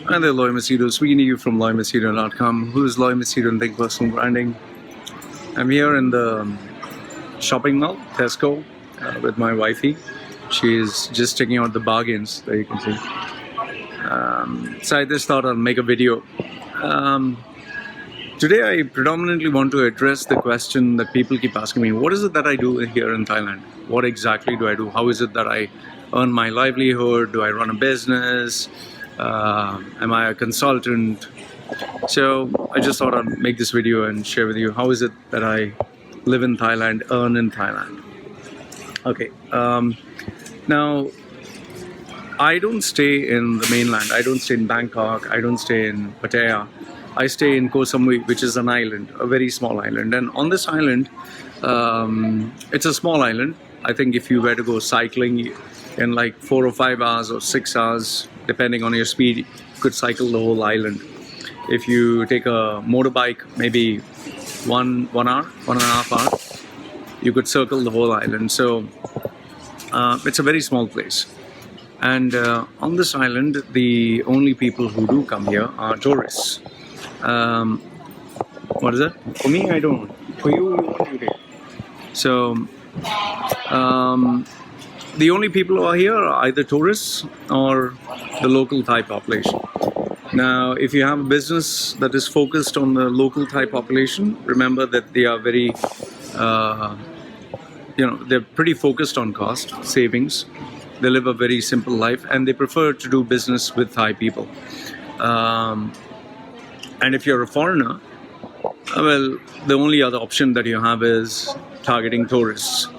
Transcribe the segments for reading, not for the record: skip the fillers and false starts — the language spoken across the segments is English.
Hi there, Loy Machedo, speaking to you from loymachedo.com. Who is Loy Machedo and Think Personal Branding? I'm here in the shopping mall, Tesco, with my wifey. She's just checking out the bargains that you can see. So I just thought I'll make a video. Today I predominantly want to address the question that people keep asking me. What is it that I do here in Thailand? What exactly do I do? How is it that I earn my livelihood? Do I run a business? Am I a consultant? So I just thought I'd make this video and share with you how is it that I live in Thailand, earn in Thailand. Okay, now I don't stay in the mainland. I don't stay in Bangkok. I don't stay in Pattaya. I stay in Koh Samui, which is an island, a very small island. And on this island, it's a small island. I think if you were to go cycling in like 4 or 5 hours or 6 hours, depending on your speed, you could cycle the whole island. If you take a motorbike, maybe 1 hour, 1.5 hours, you could circle the whole island. So it's a very small place. And on this island, the only people who do come here are tourists. What is that? For me, I don't. For you, you want to take. So the only people who are here are either tourists or the local Thai population. Now, if you have a business that is focused on the local Thai population, remember that they are very, they're pretty focused on cost savings. They live a very simple life and they prefer to do business with Thai people. And if you're a foreigner, well, the only other option that you have is targeting tourists.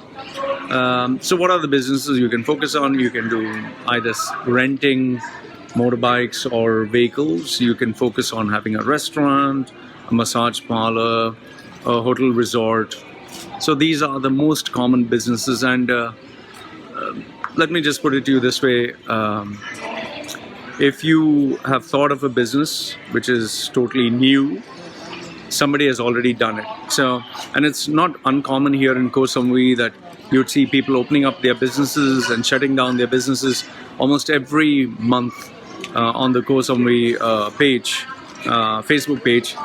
So what are the businesses you can focus on? You can do either renting motorbikes or vehicles. You can focus on having a restaurant, a massage parlor, a hotel resort. So these are the most common businesses. And let me just put it to you this way. If you have thought of a business which is totally new, somebody has already done it. So, and it's not uncommon here in Koh Samui that you'd see people opening up their businesses and shutting down their businesses almost every month. On the Koh Samui page, Facebook page,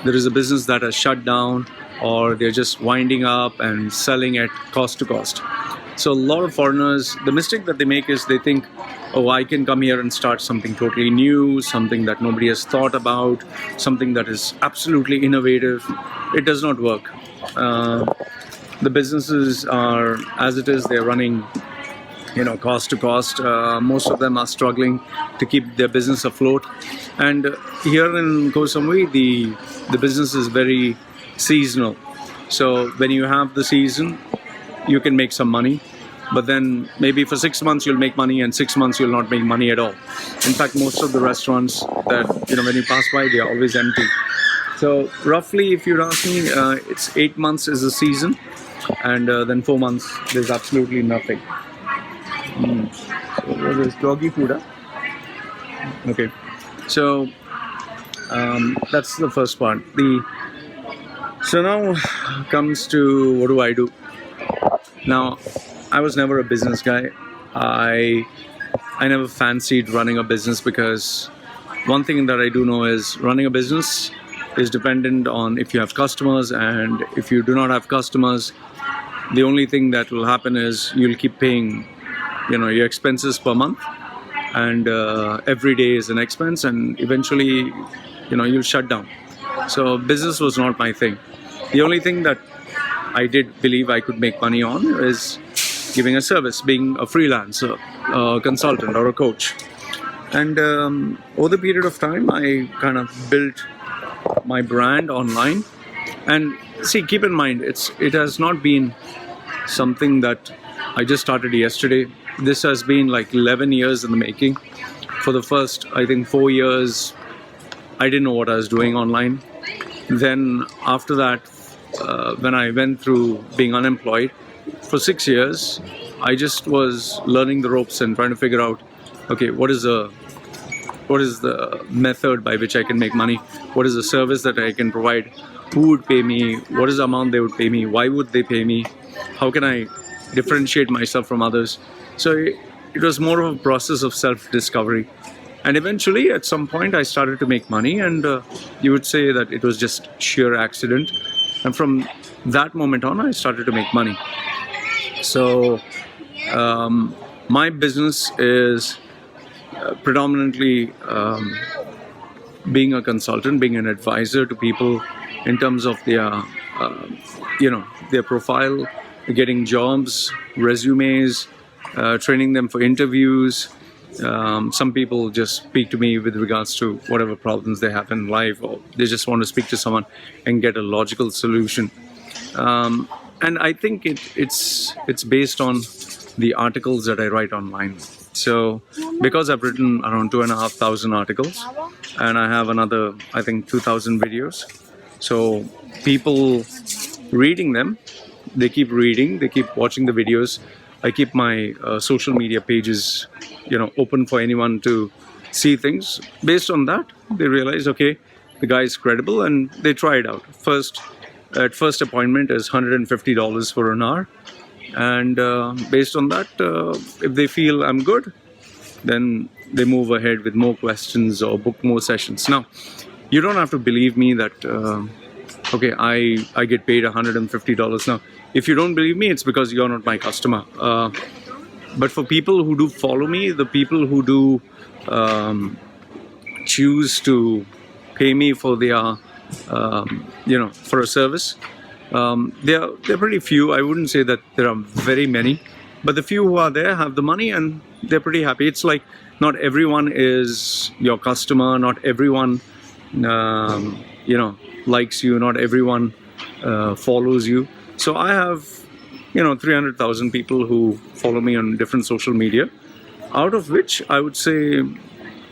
there is a business that has shut down or they're just winding up and selling at cost to cost. So a lot of foreigners, the mistake that they make is they think, oh, I can come here and start something totally new, something that nobody has thought about, something that is absolutely innovative. It does not work. The businesses are, as it is, they're running cost to cost. Most of them are struggling to keep their business afloat. And here in Koh Samui, the business is very seasonal. So when you have the season, you can make some money. But then maybe for 6 months you'll make money and 6 months you'll not make money at all. In fact, most of the restaurants that, when you pass by, they are always empty. So roughly, if you're asking, it's 8 months is the season. And then 4 months, there's absolutely nothing. So what is doggy food? Okay, so that's the first part. So now comes to what do I do? Now, I was never a business guy. I never fancied running a business because one thing that I do know is running a business is dependent on if you have customers, and if you do not have customers, the only thing that will happen is you'll keep paying your expenses per month, and every day is an expense, and eventually you'll shut down. So business was not my thing. The only thing that I did believe I could make money on is giving a service, being a freelancer, a consultant or a coach. And over the period of time, I kind of built my brand online. And see, keep in mind, it has not been something that I just started yesterday. This has been like 11 years in the making. For the first, I think 4 years, I didn't know what I was doing online. Then after that, when I went through being unemployed for 6 years, I just was learning the ropes and trying to figure out, okay, what is the method by which I can make money? What is the service that I can provide? Who would pay me? What is the amount they would pay me? Why would they pay me? How can I differentiate myself from others? So it was more of a process of self-discovery. And eventually, at some point, I started to make money, and you would say that it was just sheer accident. And from that moment on, I started to make money. So my business is predominantly being a consultant, being an advisor to people in terms of their, their profile, getting jobs, resumes, training them for interviews. Some people just speak to me with regards to whatever problems they have in life, or they just want to speak to someone and get a logical solution. And I think it's based on the articles that I write online. So because I've written around 2,500 articles, and I have another, I think, 2,000 videos. So people reading them, they keep reading, they keep watching the videos. I keep my social media pages, open for anyone to see things. Based on that, they realize, okay, the guy is credible, and they try it out. First appointment is $150 for an hour. And based on that, if they feel I'm good, then they move ahead with more questions or book more sessions. Now, you don't have to believe me that, okay, I get paid $150. Now, if you don't believe me, it's because you're not my customer. But for people who do follow me, the people who do choose to pay me for their, for a service, they're pretty few. I wouldn't say that there are very many, but the few who are there have the money and they're pretty happy. It's like not everyone is your customer, not everyone likes you, not everyone follows you. So I have 300,000 people who follow me on different social media, out of which I would say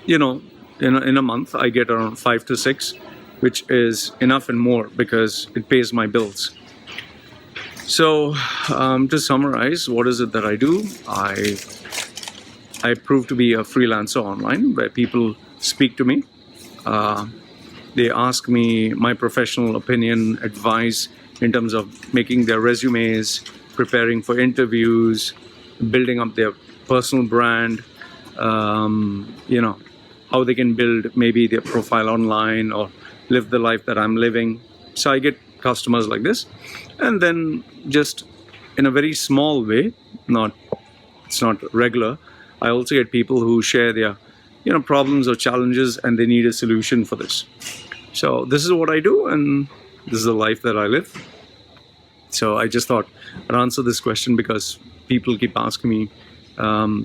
in a month I get around 5 to 6, which is enough and more because it pays my bills. So to summarize, what is it that I do? I prove to be a freelancer online, where people speak to me. They ask me my professional opinion, advice in terms of making their resumes, preparing for interviews, building up their personal brand, how they can build maybe their profile online or live the life that I'm living. So I get customers like this, and then just in a very small way, it's not regular, I also get people who share their problems or challenges, and they need a solution for this. So this is what I do, and this is the life that I live. So I just thought I'd answer this question because people keep asking me,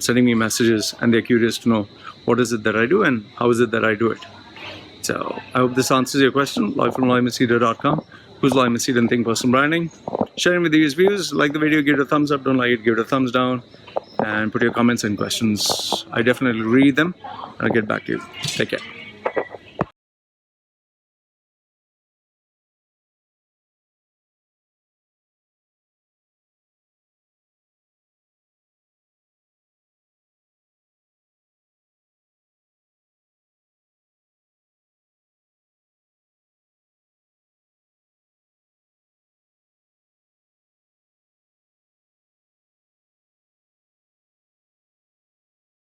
sending me messages, and they're curious to know what is it that I do and how is it that I do it. So I hope this answers your question. Live from Machedo.com. Who's live Machedo and think personal branding? Sharing with these views. Like the video, give it a thumbs up. Don't like it, give it a thumbs down. And put your comments and questions. I definitely read them. I'll get back to you. Take care.